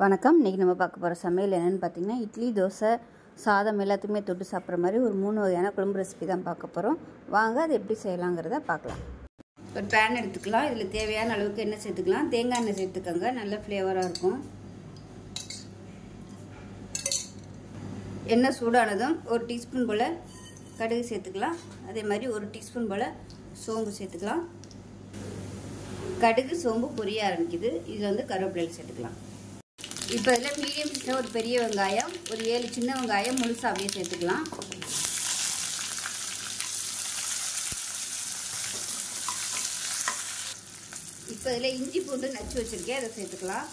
வணக்கம். இன்றைக்கி நம்ம பார்க்க போகிற சமையல் என்னென்னு பார்த்தீங்கன்னா, இட்லி, தோசை, சாதம் எல்லாத்துக்குமே தொட்டு சாப்பிட்ற மாதிரி ஒரு 3 வகையான குழம்பு ரெசிபி தான் பார்க்க போகிறோம். வாங்க அது எப்படி செய்யலாங்கிறத பார்க்கலாம். ஒரு பேன் எடுத்துக்கலாம். இதில் தேவையான அளவுக்கு எண்ணெய் சேர்த்துக்கலாம். தேங்காய் எண்ணெய் சேர்த்துக்கோங்க, நல்ல ஃப்ளேவராக இருக்கும். எண்ணெய் சூடானதும் ஒரு டீஸ்பூன் போல் கடுகு சேர்த்துக்கலாம். அதே மாதிரி ஒரு டீஸ்பூன் போல் சோம்பு சேர்த்துக்கலாம். கடுகு சோம்பு பொரிய ஆரம்பிக்குது. இதில் வந்து கருவேப்பிலை சேர்த்துக்கலாம். இப்போ இதில் மீடியம் சைஸில் ஒரு பெரிய வெங்காயம், ஒரு 7 சின்ன வெங்காயம் முழுசாக அப்படியே சேர்த்துக்கலாம். இப்போ இதில் இஞ்சி பூண்டு நச்சு வச்சுருக்கேன், அதை சேர்த்துக்கலாம்.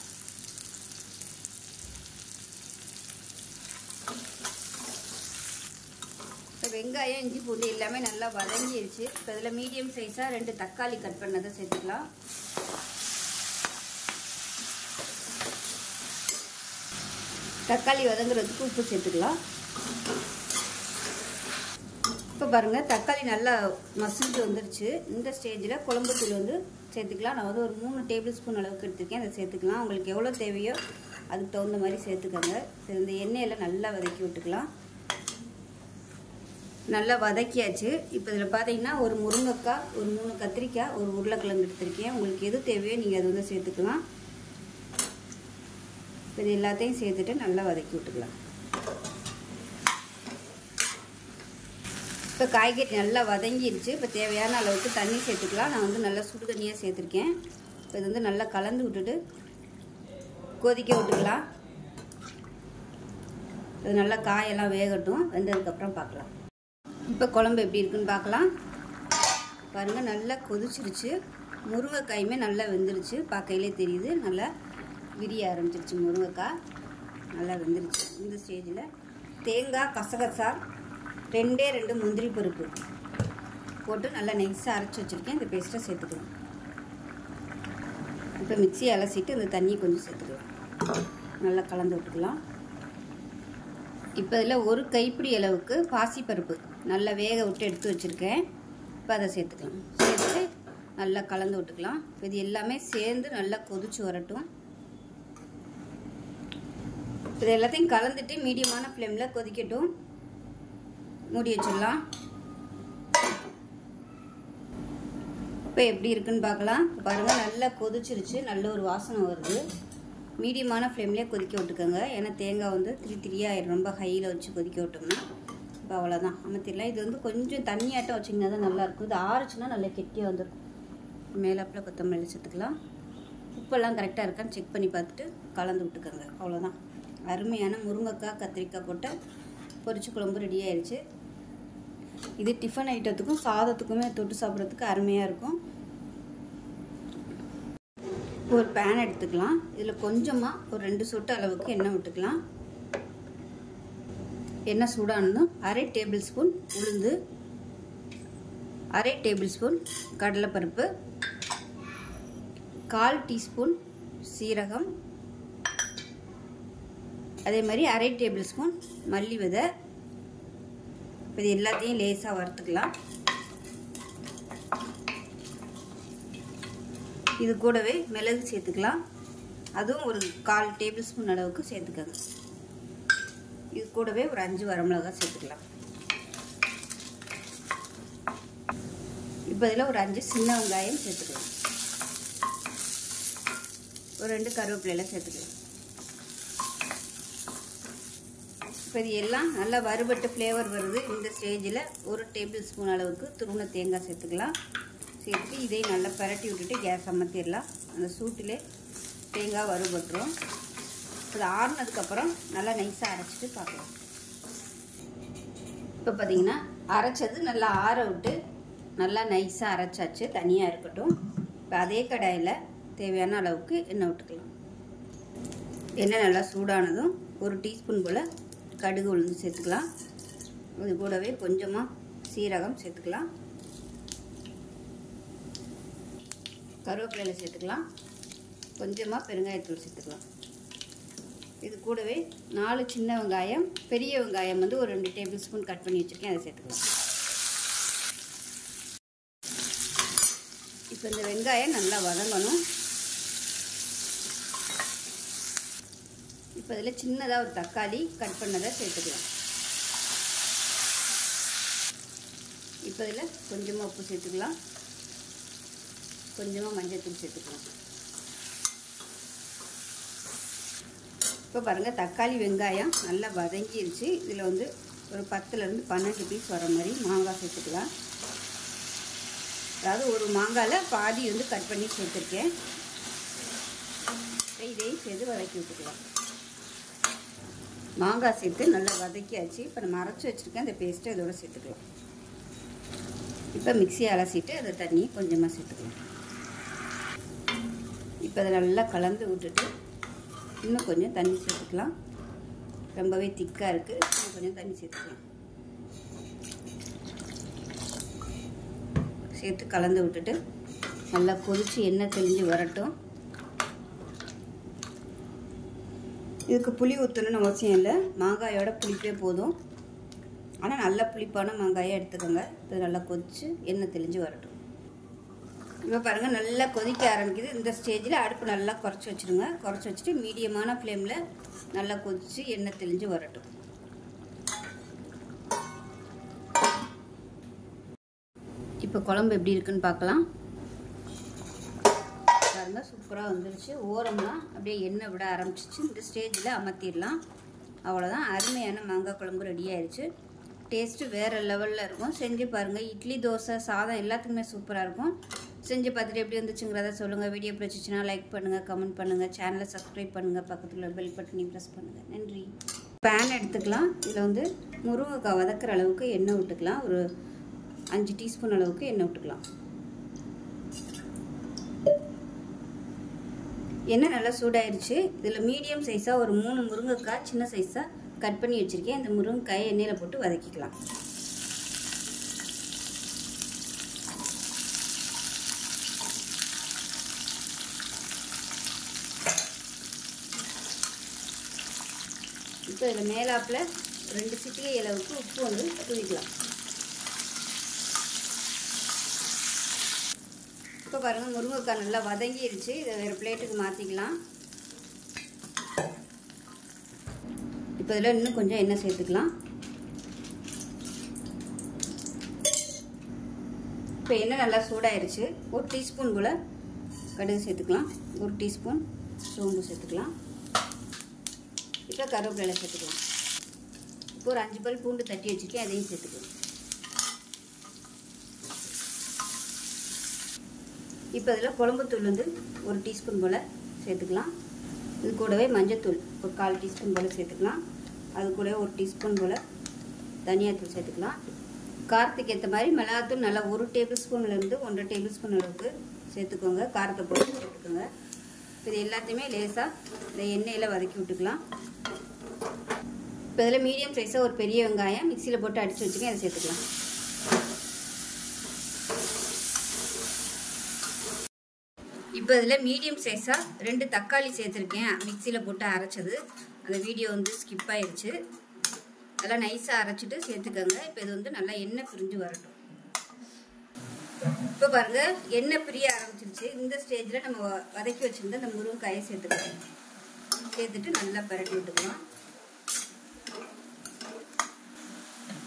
இப்போ வெங்காயம் இஞ்சி பூண்டு எல்லாமே நல்லா வதங்கிடுச்சு. இப்போ இதில் மீடியம் சைஸாக 2 தக்காளி கட் பண்ணதை சேர்த்துக்கலாம். தக்காளி வதங்குறதுக்கு உப்பு சேர்த்துக்கலாம். இப்போ பாருங்கள், தக்காளி நல்லா மசிஞ்சு வந்துருச்சு. இந்த ஸ்டேஜில் குழம்பு தூள் வந்து சேர்த்துக்கலாம். நான் வந்து ஒரு 3 டேபிள் ஸ்பூன் அளவுக்கு எடுத்துருக்கேன், அதை சேர்த்துக்கலாம். உங்களுக்கு எவ்வளோ தேவையோ அதுக்கு தகுந்த மாதிரி சேர்த்துக்கோங்க. இந்த எண்ணெயில் நல்லா வதக்கி விட்டுக்கலாம். நல்லா வதக்கியாச்சு. இப்போ இதில் பார்த்தீங்கன்னா ஒரு முருங்கைக்காய், ஒரு 3 கத்திரிக்காய், ஒரு உருளைக்கிழங்கு எடுத்துருக்கேன். உங்களுக்கு எது தேவையோ நீங்கள் அது வந்து சேர்த்துக்கலாம். இது எல்லாத்தையும் சேர்த்துட்டு நல்லா வதக்கி விட்டுக்கலாம். இப்போ காய்கறி நல்லா வதங்கிடுச்சு. இப்போ தேவையான அளவுக்கு தண்ணி சேர்த்துக்கலாம். நான் வந்து நல்லா சுடு தண்ணியாக சேர்த்துருக்கேன். இப்போ இது வந்து நல்லா கலந்து விட்டுட்டு கொதிக்க விட்டுக்கலாம். இது நல்லா காயெல்லாம் வேகட்டும். வெந்ததுக்கப்புறம் பார்க்கலாம். இப்போ குழம்பு எப்படி இருக்குன்னு பார்க்கலாம். பாருங்கள், நல்லா கொதிச்சிருச்சு. முருங்கைக்காயுமே நல்லா வெந்துருச்சு. பார்க்கையிலே தெரியுது, நல்லா விரிய ஆரம்பிச்சிருச்சு. முருங்கைக்காய் நல்லா வெந்துருச்சு. இந்த ஸ்டேஜில் தேங்காய், கசகசா, 2 முந்திரி பருப்பு போட்டு நல்லா நைஸாக அரைச்சி வச்சுருக்கேன். இந்த பேஸ்ட்டை சேர்த்துக்கலாம். இப்போ மிக்ஸி அலசிட்டு இந்த தண்ணி கொஞ்சம் சேர்த்துக்கலாம். நல்லா கலந்து விட்டுக்கலாம். இப்போ இதில் ஒரு கைப்பிடி அளவுக்கு பாசிப்பருப்பு நல்லா வேக விட்டு எடுத்து வச்சுருக்கேன். இப்போ அதை சேர்த்துக்கலாம். சேர்த்துட்டு நல்லா கலந்து விட்டுக்கலாம். இது எல்லாமே சேர்ந்து நல்லா கொதிச்சு வரட்டும். இது எல்லாத்தையும் கலந்துட்டு மீடியமான ஃப்ளேமில் கொதிக்கட்டும். மூடி வச்சிடலாம். இப்போ எப்படி இருக்குன்னு பார்க்கலாம். பாருங்கள், நல்லா கொதிச்சிருச்சு. நல்ல ஒரு வாசனை வருது. மீடியமான ஃப்ளேம்லேயே கொதிக்க விட்டுக்கோங்க. ஏன்னா தேங்காய் வந்து திரியாக ரொம்ப ஹையில் வச்சு கொதிக்க விட்டோம்னா இப்போ அவ்வளோதான், அமர்த்திடலாம். இது வந்து கொஞ்சம் தண்ணியாட்டம் வச்சிங்கன்னா தான் நல்லாயிருக்கும். இது ஆறுச்சுன்னா நல்லா கெட்டியாக வந்துடும். மேலாப்பில் கொத்தமல்லி சேர்த்துக்கலாம். உப்பெல்லாம் கரெக்டாக இருக்கான்னு செக் பண்ணி பார்த்துட்டு கலந்து விட்டுக்கோங்க. அவ்வளோதான், அருமையான முருங்கைக்காய், கத்திரிக்காய் போட்டு பொரிச்சு குழம்பு ரெடி ஆயிடுச்சு. இது டிஃபன் ஐட்டத்துக்கும் சாதத்துக்குமே தொட்டு சாப்பிட்றதுக்கு அருமையாக இருக்கும். ஒரு பேன் எடுத்துக்கலாம். இதில் கொஞ்சமாக ஒரு 2 சொட்டு அளவுக்கு எண்ணெய் விட்டுக்கலாம். எண்ணெய் சூடானதும் 1/2 டேபிள் ஸ்பூன் உளுந்து, 1/2 டேபிள் ஸ்பூன் கடலைப்பருப்பு, 1/4 டீஸ்பூன் சீரகம், அதே மாதிரி 1/2 டேபிள் ஸ்பூன் மல்லி விதை. இது எல்லாத்தையும் லேசாக வறுத்துக்கலாம். இது கூடவே மிளகு சேர்த்துக்கலாம். அதுவும் ஒரு 1/4 டேபிள் ஸ்பூன் அளவுக்கு சேர்த்துக்கோங்க. இது கூடவே ஒரு 5 வரமிளகாய் சேர்த்துக்கலாம். இப்போ இதில் ஒரு 5 சின்ன வெங்காயம் சேர்த்துக்கலாம். ஒரு 2 கருவேப்பிலையில் சேர்த்துக்கலாம். இப்போ இது எல்லாம் நல்லா வறுபட்டு ஃப்ளேவர் வருது. இந்த ஸ்டேஜில் ஒரு டேபிள் ஸ்பூன் அளவுக்கு துருவின தேங்காய் சேர்த்துக்கலாம். சேர்த்து இதையும் நல்லா பரட்டி விட்டுட்டு கேஸ் அமர்த்திடலாம். அந்த சூட்டிலே தேங்காய் வறுபட்டுரும். இது ஆறுனதுக்கப்புறம் நல்லா நைஸாக அரைச்சிட்டு பார்க்கலாம். இப்போ பார்த்தீங்கன்னா அரைச்சது நல்லா ஆற விட்டு நல்லா நைஸாக அரைச்சாச்சு. தனியாக இருக்கட்டும். இப்போ அதே கடாயில் தேவையான அளவுக்கு எண்ணெய் விட்டுக்கலாம். எண்ணெய் நல்லா சூடானதும் ஒரு டீஸ்பூன் போல் கடுகு உளுந்து சேர்த்துக்கலாம். இது கூடவே கொஞ்சமாக சீரகம் சேர்த்துக்கலாம். கருவேப்பிலையில் சேர்த்துக்கலாம். கொஞ்சமாக பெருங்காயத்தூள் சேர்த்துக்கலாம். இது கூடவே 4 சின்ன வெங்காயம், பெரிய வெங்காயம் வந்து ஒரு 2 டேபிள் ஸ்பூன் கட் பண்ணி வச்சுருக்கேன், அதை சேர்த்துக்கலாம். இப்போ இந்த வெங்காயம் நல்லா வதங்கணும். இப்போ இதில் சின்னதாக ஒரு தக்காளி கட் பண்ணதை சேர்த்துக்கலாம். இப்போ இதில் கொஞ்சமாக உப்பு சேர்த்துக்கலாம், கொஞ்சமாக மஞ்சள்தூள் சேர்த்துக்கலாம். இப்போ பாருங்கள் தக்காளி வெங்காயம் நல்லா வதங்கிருச்சு. இதில் வந்து ஒரு 10லேருந்து 12 பீஸ் வர மாதிரி மாங்காய் சேர்த்துக்கலாம். அதாவது ஒரு மாங்காயில் பாதி வந்து கட் பண்ணி சேர்த்துருக்கேன். இதையும் சேர்த்து வதக்கி விட்டுக்கலாம். மாங்காய் சேர்த்து நல்லா வதக்கியாச்சு. இப்போ நம்ம அரைச்சி வச்சுருக்கேன் அந்த பேஸ்ட்டை இதோட சேர்த்துக்கலாம். இப்போ மிக்ஸியை அலசிட்டு அதை தண்ணி கொஞ்சமாக சேர்த்துக்கலாம். இப்போ அதை நல்லா கலந்து விட்டுட்டு இன்னும் கொஞ்சம் தண்ணி சேர்த்துக்கலாம். ரொம்பவே திக்காக இருக்குது, இன்னும் கொஞ்சம் தண்ணி சேர்த்துக்கலாம். சேர்த்து கலந்து விட்டுட்டு நல்லா கொதித்து எண்ணெய் தெளிஞ்சு வரட்டும். இதுக்கு புளி ஊற்றணும்னு அவசியம் இல்லை, மாங்காயோட புளிப்பே போதும். ஆனால் நல்ல புளிப்பான மாங்காயை எடுத்துக்கோங்க. இது நல்லா கொதித்து எண்ணெய் தெளிஞ்சு வரட்டும். இப்போ பாருங்கள் நல்லா கொதிக்க ஆரம்பிக்குது. இந்த ஸ்டேஜில் அடுப்பு நல்லா குறைச்சி வச்சுருங்க. குறைச்சி வச்சுட்டு மீடியமான ஃப்ளேமில் நல்லா கொதித்து எண்ணெய் தெளிஞ்சு வரட்டும். இப்போ குழம்பு எப்படி இருக்குன்னு பார்க்கலாம். பாருங்கள் சூப்பராக வந்துருச்சு. ஓரம்லாம் அப்படியே எண்ணெய் விட ஆரம்பிச்சிச்சு. இந்த ஸ்டேஜில் அமர்த்திடலாம். அவ்வளோதான், அருமையான மாங்காய் குழம்பு ரெடி ஆயிடுச்சு. டேஸ்ட்டு வேறு லெவலில் இருக்கும். செஞ்சு பாருங்கள். இட்லி, தோசை, சாதம் எல்லாத்துக்குமே சூப்பராக இருக்கும். செஞ்சு பார்த்துட்டு எப்படி வந்துச்சுங்கிறத சொல்லுங்கள். வீடியோ பிடிச்சிச்சின்னா லைக் பண்ணுங்கள், கமெண்ட் பண்ணுங்கள், சேனலை சப்ஸ்கிரைப் பண்ணுங்கள், பக்கத்தில் பெல் பட்டனையும் ப்ரெஸ் பண்ணுங்கள். நன்றி. பேன் எடுத்துக்கலாம். இதில் வந்து முருங்கைக்காய் வதக்கிற அளவுக்கு எண்ணெய் விட்டுக்கலாம். ஒரு 5 டீஸ்பூன் அளவுக்கு எண்ணெய் விட்டுக்கலாம். எண்ணெய் நல்லா சூடாயிருச்சு. இதில் மீடியம் சைஸாக ஒரு 3 முருங்கைக்காய் சின்ன சைஸாக கட் பண்ணி வச்சுருக்கேன். இந்த முருங்கைக்காயை எண்ணெயில் போட்டு வதக்கிக்கலாம். இப்போ இதில் மேலாப்பில் 2 சிட்டிகை அளவுக்கு உப்பு வந்து தூவிக்கலாம். இப்போ பாருங்கள் முருங்கைக்காய் நல்லா வதங்கிருச்சு. இதை வேறு பிளேட்டுக்கு மாற்றிக்கலாம். இப்போ இதில் இன்னும் கொஞ்சம் எண்ணெய் சேர்த்துக்கலாம். இப்போ எண்ணெய் நல்லா சூடாயிருச்சு. 1 டீஸ்பூன் போல் கடுகு சேர்த்துக்கலாம். 1 டீஸ்பூன் சோம்பு சேர்த்துக்கலாம். இப்போ கருவேப்பிலை சேர்த்துக்கலாம். இப்போ ஒரு 5 பல் பூண்டு தட்டி வச்சுருக்கேன், அதையும் சேர்த்துக்கலாம். இப்போ இதில் குழம்புத்தூள் வந்து 1 டீஸ்பூன் போல் சேர்த்துக்கலாம். இது கூடவே மஞ்சத்தூள் ஒரு 1/4 டீஸ்பூன் போல் சேர்த்துக்கலாம். அது கூடவே 1 டீஸ்பூன் போல் தனியாத்தூள் சேர்த்துக்கலாம். காரத்துக்கு ஏற்ற மாதிரி மிளகாத்தூள் நல்லா 1 டேபிள் ஸ்பூன்லேருந்து 1.5 டேபிள் ஸ்பூன் அளவுக்கு சேர்த்துக்கோங்க. காரத்தை போட்டு சேர்த்துக்கோங்க. இது எல்லாத்தையுமே லேசாக இந்த எண்ணெயில் வதக்கி விட்டுக்கலாம். இப்போ இதில் மீடியம் சைஸாக ஒரு பெரிய வெங்காயம் மிக்சியில் போட்டு அடித்து வச்சுக்கேன், அதை சேர்த்துக்கலாம். இப்போ இதில் மீடியம் சைஸாக 2 தக்காளி சேர்த்துருக்கேன், மிக்சியில் போட்டு அரைச்சது. அந்த வீடியோ வந்து ஸ்கிப் ஆயிடுச்சு. அதெல்லாம் நைஸாக அரைச்சிட்டு சேர்த்துக்கோங்க. இப்போ இது வந்து நல்லா எண்ணெய் பிரிஞ்சு வரட்டும். இப்போ பாருங்கள் எண்ணெய் பிரிய ஆரம்பிச்சிருச்சு. இந்த ஸ்டேஜில் நம்ம வதக்கி வச்சுருந்த அந்த முருங்கைக்காயை சேர்த்துக்கலாம். சேர்த்துட்டு நல்லா பரட்டி விட்டுக்கலாம்.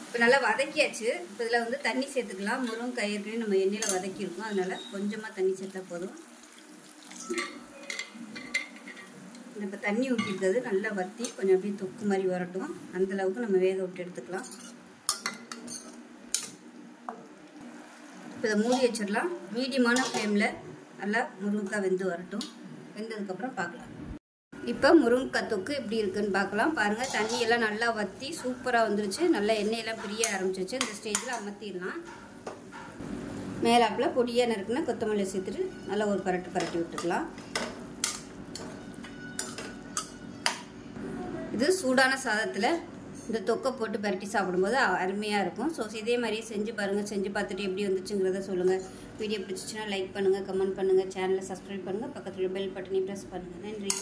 இப்போ நல்லா வதக்கியாச்சு. இப்போ இதில் வந்து தண்ணி சேர்த்துக்கலாம். முருங்கைக்காய் ஏற்கனவே நம்ம எண்ணெயில் வதக்கியிருக்கோம், அதனால் கொஞ்சமாக தண்ணி சேர்த்தா போதும். இப்போ தண்ணி ஊற்றிருக்கிறது நல்லா வற்றி கொஞ்சம் அப்படியே தொக்கு மாதிரி வரட்டும். அந்தளவுக்கு நம்ம வேக விட்டு எடுத்துக்கலாம். இப்போ இதை மூடி வச்சிடலாம். மீடியமான ஃப்ளேமில் நல்லா முருங்கைக்காய் வெந்து வரட்டும். வெந்ததுக்கப்புறம் பார்க்கலாம். இப்போ முருங்கைக்காய் தொக்கு எப்படி இருக்குன்னு பார்க்கலாம். பாருங்கள் தண்ணியெல்லாம் நல்லா வற்றி சூப்பராக வந்துருச்சு. நல்லா எண்ணெயெல்லாம் பிரிய ஆரம்பிச்சிருச்சு. இந்த ஸ்டேஜில் அமர்த்திடலாம். மேலாப்பில் பொடியாக நறுக்குன்னா கொத்தமல்லி சேர்த்துட்டு நல்லா ஒரு பரட்டி விட்டுக்கலாம். இது சூடான சாதத்தில் இந்த தொக்கை போட்டு பரட்டி சாப்பிடும்போது அருமையாக இருக்கும். ஸோ இதே மாதிரியே செஞ்சு பாருங்கள். செஞ்சு பார்த்துட்டு எப்படி வந்துச்சுங்கிறத சொல்லுங்கள். வீடியோ பிடிச்சிச்சின்னா லைக் பண்ணுங்கள், கமெண்ட் பண்ணுங்கள், சேனலை சப்ஸ்கிரைப் பண்ணுங்கள், பக்கத்தில் பெல் பட்டனையும் ப்ரெஸ் பண்ணுங்கள். நன்றி.